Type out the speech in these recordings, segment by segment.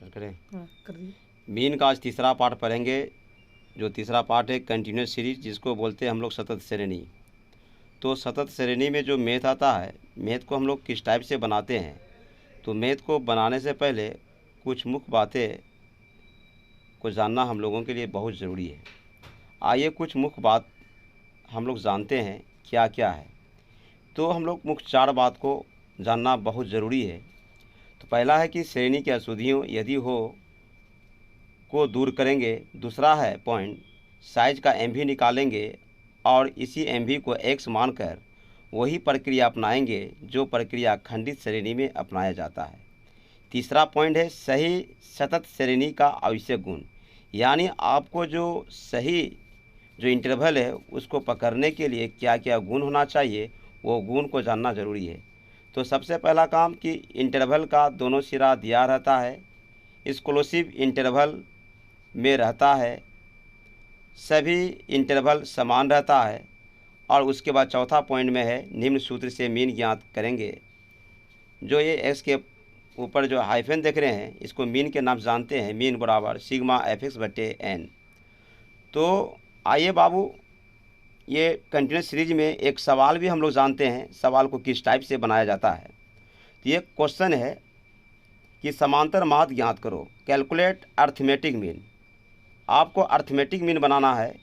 Start करें। हाँ कर दिए। मीन का आज तीसरा पार्ट पढ़ेंगे। जो तीसरा पार्ट है कंटिन्यूस सीरीज, जिसको बोलते हैं हम लोग सतत श्रेणी। तो सतत श्रेणी में जो मैथ आता है, मैथ को हम लोग किस टाइप से बनाते हैं, तो मैथ को बनाने से पहले कुछ मुख्य बातें को जानना हम लोगों के लिए बहुत ज़रूरी है। आइए कुछ मुख्य बात हम लोग जानते हैं क्या क्या है। तो हम लोग मुख्य 4 बात को जानना बहुत ज़रूरी है। तो पहला है कि श्रेणी की अशुद्धियों यदि हो को दूर करेंगे। दूसरा है पॉइंट, साइज का एमवी निकालेंगे और इसी एमवी को एक्स मानकर वही प्रक्रिया अपनाएंगे जो प्रक्रिया खंडित श्रेणी में अपनाया जाता है। तीसरा पॉइंट है सही सतत श्रेणी का आवश्यक गुण, यानी आपको जो सही जो इंटरवल है उसको पकड़ने के लिए क्या क्या गुण होना चाहिए, वो गुण को जानना ज़रूरी है। तो सबसे पहला काम कि इंटरवल का दोनों सिरा दिया रहता है, एक्सक्लूसिव इंटरवल में रहता है, सभी इंटरवल समान रहता है, और उसके बाद चौथा पॉइंट में है निम्न सूत्र से मीन ज्ञात करेंगे। जो ये एक्स के ऊपर जो हाइफन देख रहे हैं इसको मीन के नाम जानते हैं, मीन बराबर सिग्मा एफ एक्स बटे एन। तो आइए बाबू, ये कंटिन्यूस सीरीज में एक सवाल भी हम लोग जानते हैं, सवाल को किस टाइप से बनाया जाता है। तो ये क्वेश्चन है कि समांतर माध्य ज्ञात करो, कैलकुलेट अर्थमेटिक मीन। आपको अर्थमेटिक मीन बनाना है।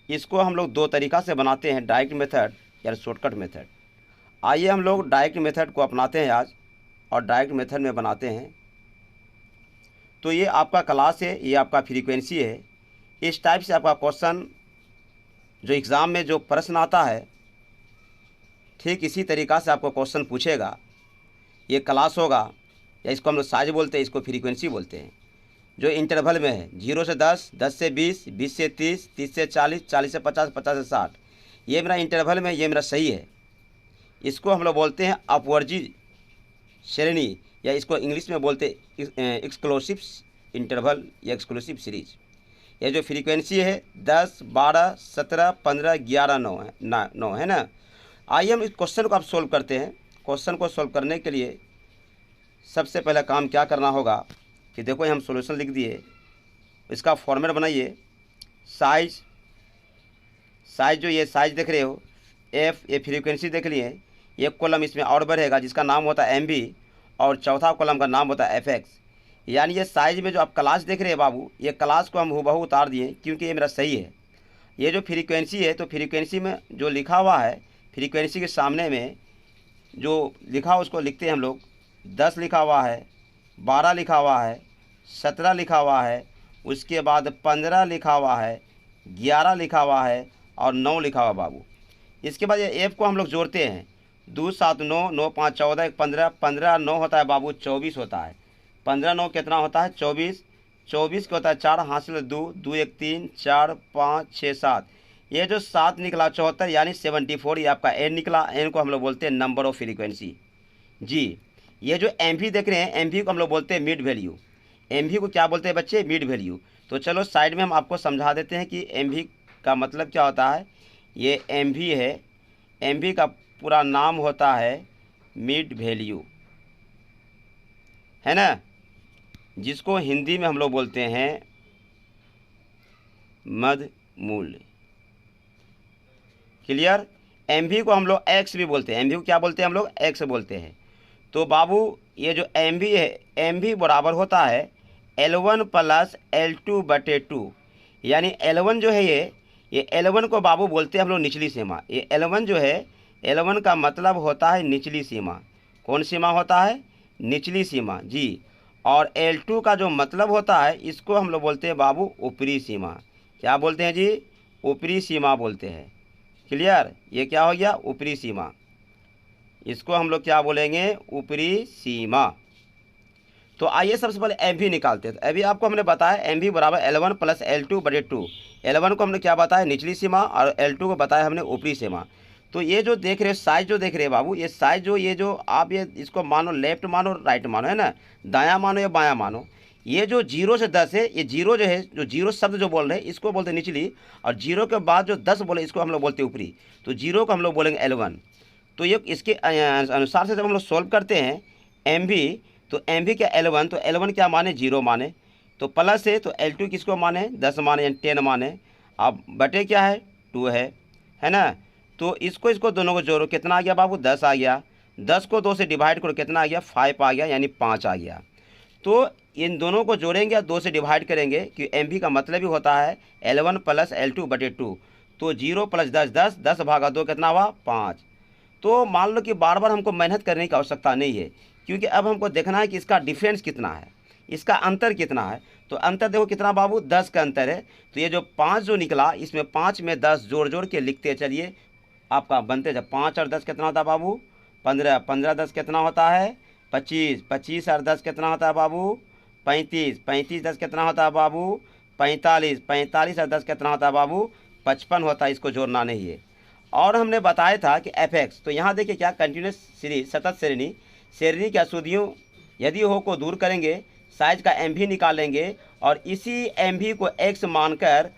इसको हम लोग 2 तरीक़ा से बनाते हैं, डायरेक्ट मेथड या शॉर्टकट मेथड। आइए हम लोग डायरेक्ट मेथड को अपनाते हैं आज और डायरेक्ट मेथड में बनाते हैं। तो ये आपका क्लास है, ये आपका फ्रीक्वेंसी है। इस टाइप से आपका क्वेश्चन जो एग्ज़ाम में जो प्रश्न आता है, ठीक इसी तरीक़ा से आपको क्वेश्चन पूछेगा। ये क्लास होगा, या इसको हम लोग साइज बोलते हैं, इसको फ्रीक्वेंसी बोलते हैं। जो इंटरवल में है 0 से 10, 10 से 20, 20 से 30, 30 से 40, 40 से 50, 50 से 60, ये मेरा इंटरवल में, ये मेरा सही है। इसको हम लोग बोलते हैं अपवर्जी श्रेणी, या इसको इंग्लिश में बोलते हैं एक्सक्लूसिव इंटरवल या एक्सक्लूसिव सीरीज। ये जो फ्रीक्वेंसी है 10, 12, 17, 15, 11, 9 है ना। आइए हम इस क्वेश्चन को आप सोल्व करते हैं। क्वेश्चन को सोल्व करने के लिए सबसे पहला काम क्या करना होगा कि देखो हम सॉल्यूशन लिख दिए, इसका फॉर्मेट बनाइए। साइज जो ये साइज देख रहे हो, एफ, ये फ्रीक्वेंसी देख लिए। एक कॉलम इसमें और बढ़ेगा जिसका नाम होता है एम बी, और चौथा कॉलम का नाम होता है एफ एक्स। यानी ये साइज में जो आप क्लास देख रहे हैं बाबू, ये क्लास को हम हूबहू उतार दिए क्योंकि ये मेरा सही है। ये जो फ्रीक्वेंसी है, तो फ्रीक्वेंसी में जो लिखा हुआ है, फ्रीक्वेंसी के सामने में जो लिखा उसको लिखते हैं हम लोग। 10 लिखा हुआ है, 12 लिखा हुआ है, 17 लिखा हुआ है, उसके बाद 15 लिखा हुआ है, 11 लिखा हुआ है और 9 लिखा हुआ बाबू। इसके बाद ये एफ को हम लोग जोड़ते हैं। 2 7 9, 9 5 14, 15, 15 9 होता है बाबू, 24 होता है। 15 9 कितना होता है? 24। 24 का होता है 4, हासिल 2, 2 1 3, 4 5 6 7। ये जो 7 निकला 74, यानी 74, ये आपका एन निकला। एन को हम लोग बोलते हैं नंबर ऑफ फ्रीक्वेंसी जी। ये जो एम वी देख रहे हैं, एम वी को हम लोग बोलते हैं मिड वैल्यू। एम वी को क्या बोलते हैं बच्चे? Mid value. तो चलो साइड में हम आपको समझा देते हैं कि एम वी का मतलब क्या होता है। ये एम वी है, एम वी का पूरा नाम होता है मिड वैल्यू, है ना, जिसको हिंदी में हम लोग बोलते हैं मध्य मूल्य। क्लियर? एम वी को हम लोग एक्स भी बोलते हैं। एम वी को क्या बोलते हैं हम लोग? एक्स बोलते हैं। तो बाबू ये जो एम वी है, एम वी बराबर होता है L1 प्लस L2 बटे 2। यानी L1 जो है, ये L1 को बाबू बोलते हैं हम लोग निचली सीमा। ये L1 जो है, L1 का मतलब होता है निचली सीमा। कौन सीमा होता है? निचली सीमा जी। और L2 का जो मतलब होता है, इसको हम लोग बोलते हैं बाबू ऊपरी सीमा। क्या बोलते हैं जी? ऊपरी सीमा बोलते हैं। क्लियर? ये क्या हो गया? ऊपरी सीमा। इसको हम लोग क्या बोलेंगे? ऊपरी सीमा। तो आइए सबसे पहले एम वी निकालते हैं। तो अभी आपको हमने बताया एम वी बराबर L1 प्लस L2 बटे 2। L1 को हमने क्या बताया? निचली सीमा, और L2 को बताया हमने ऊपरी सीमा। तो ये जो देख रहे हो साइज, जो देख रहे हैं बाबू, ये साइज जो, ये जो आप ये इसको मानो लेफ्ट मानो राइट मानो, है ना, दायां मानो या बायां मानो। ये जो 0 से 10 है, ये 0 जो है, जो 0 शब्द जो बोल रहे हैं इसको बोलते हैं निचली, और 0 के बाद जो 10 बोले इसको हम लोग बोलते हैं ऊपरी। तो 0 को हम लोग बोलेंगे L1। तो ये इसके अनुसार से जब हम लोग सॉल्व करते हैं एम वी, तो MV क्या L1, तो L1 क्या माने 0 माने, तो प्लस है तो L2 किसको माने 10 माने यानी 10 माने। अब बटे क्या है 2 है ना। तो इसको दोनों को जोड़ो, कितना आ गया बाबू 10 आ गया। 10 को 2 से डिवाइड करो, कितना आ गया 5 आ गया, यानी 5 आ गया। तो इन दोनों को जोड़ेंगे और 2 से डिवाइड करेंगे, कि MV का मतलब ही होता है L1 प्लस L2 बटे 2। तो 0 प्लस 10 10, 10 भागा 2 कितना हुआ 5। तो मान लो कि बार बार हमको मेहनत करने की आवश्यकता नहीं है, क्योंकि अब हमको देखना है कि इसका डिफरेंस कितना है, इसका अंतर कितना है। तो अंतर देखो कितना बाबू 10 का अंतर है। तो ये जो 5 जो निकला, इसमें 5 में 10 जोड़ के लिखते चलिए, आपका बनते जब 5 और 10 कितना होता है बाबू 15, 15 10 कितना होता है 25, 25 और 10 कितना होता है बाबू 35, 35 10 कितना होता है बाबू 45, 45 और 10 कितना होता है बाबू 55 होता है। इसको जोड़ना नहीं है। और हमने बताया था कि fx, तो यहाँ देखिए क्या कंटिन्यूस सीरीज सतत श्रेणी, श्रेणी की अशुद्धियों यदि हो को दूर करेंगे, साइज का MV निकालेंगे और इसी MV को x मानकर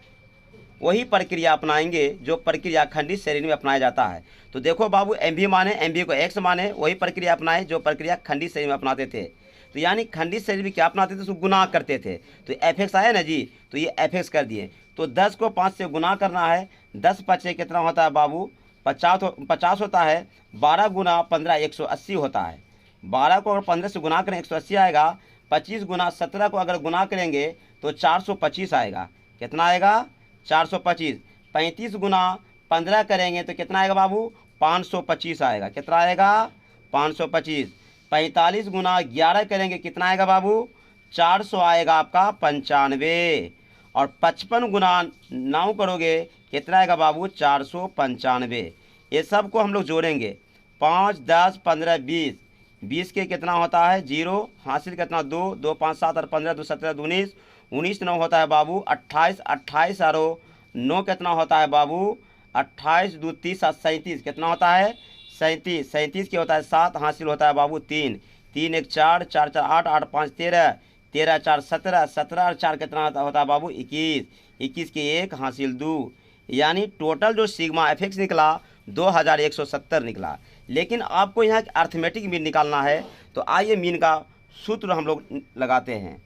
वही प्रक्रिया अपनाएंगे जो प्रक्रिया खंडित श्रेणी में अपनाया जाता है। तो देखो बाबू MV माने, MV को x माने, वही प्रक्रिया अपनाए जो प्रक्रिया खंडित श्रेणी में अपनाते थे। तो यानी खंडित श्रेणी में क्या अपनाते थे, उसको गुना करते थे। तो fx आया ना जी, तो ये fx कर दिए। तो 10 को 5 से गुना करना है, 10 5 कितना होता है बाबू 50 होता है। 12 गुना 15 180 होता है। 12 को अगर 15 से गुना करें 180 आएगा। 25 गुना 17 को अगर गुना करेंगे तो 425 आएगा। कितना आएगा 425। 35 गुना 15 करेंगे तो कितना आएगा बाबू 525 आएगा। कितना आएगा 525। 45 गुना 11 करेंगे कितना आएगा बाबू 400 आएगा आपका 95। और 55 गुना 9 करोगे कितना आएगा बाबू 495। ये सब को हम लोग जोड़ेंगे 5 10 15 20, 20 के कितना होता है 0, हासिल कितना 2, 2 5 7 और 15 2 17 19, 19 9 होता है बाबू 28, 28 और 9 कितना होता है बाबू 28 2 30 7 37 कितना होता है 37, 37 के होता है 7, हासिल होता है बाबू 3, 3 1 4, 4 4 8, 8 5 13, 13 4 17, 17 और 4 कितना होता है बाबू 21, 21 के 1 हासिल 2। यानी टोटल जो सिग्मा fx निकला 2170 निकला। लेकिन आपको यहाँ अर्थमेटिक मीन निकालना है, तो आइए मीन का सूत्र हम लोग लगाते हैं।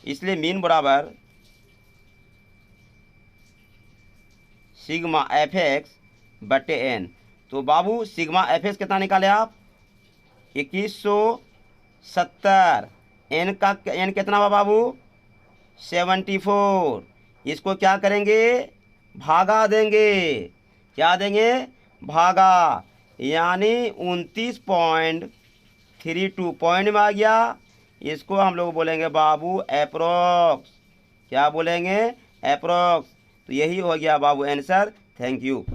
इसलिए मीन बराबर सिग्मा fx बटे n। तो बाबू सिग्मा fx कितना निकाले आप 2170। n कितना हुआ बाबू 74। इसको क्या करेंगे भागा देंगे, क्या देंगे भागा, यानी 29.32 पॉइंट में आ गया। इसको हम लोग बोलेंगे बाबू अप्रोक्स, क्या बोलेंगे अप्रोक्स। तो यही हो गया बाबू आंसर। Thank you.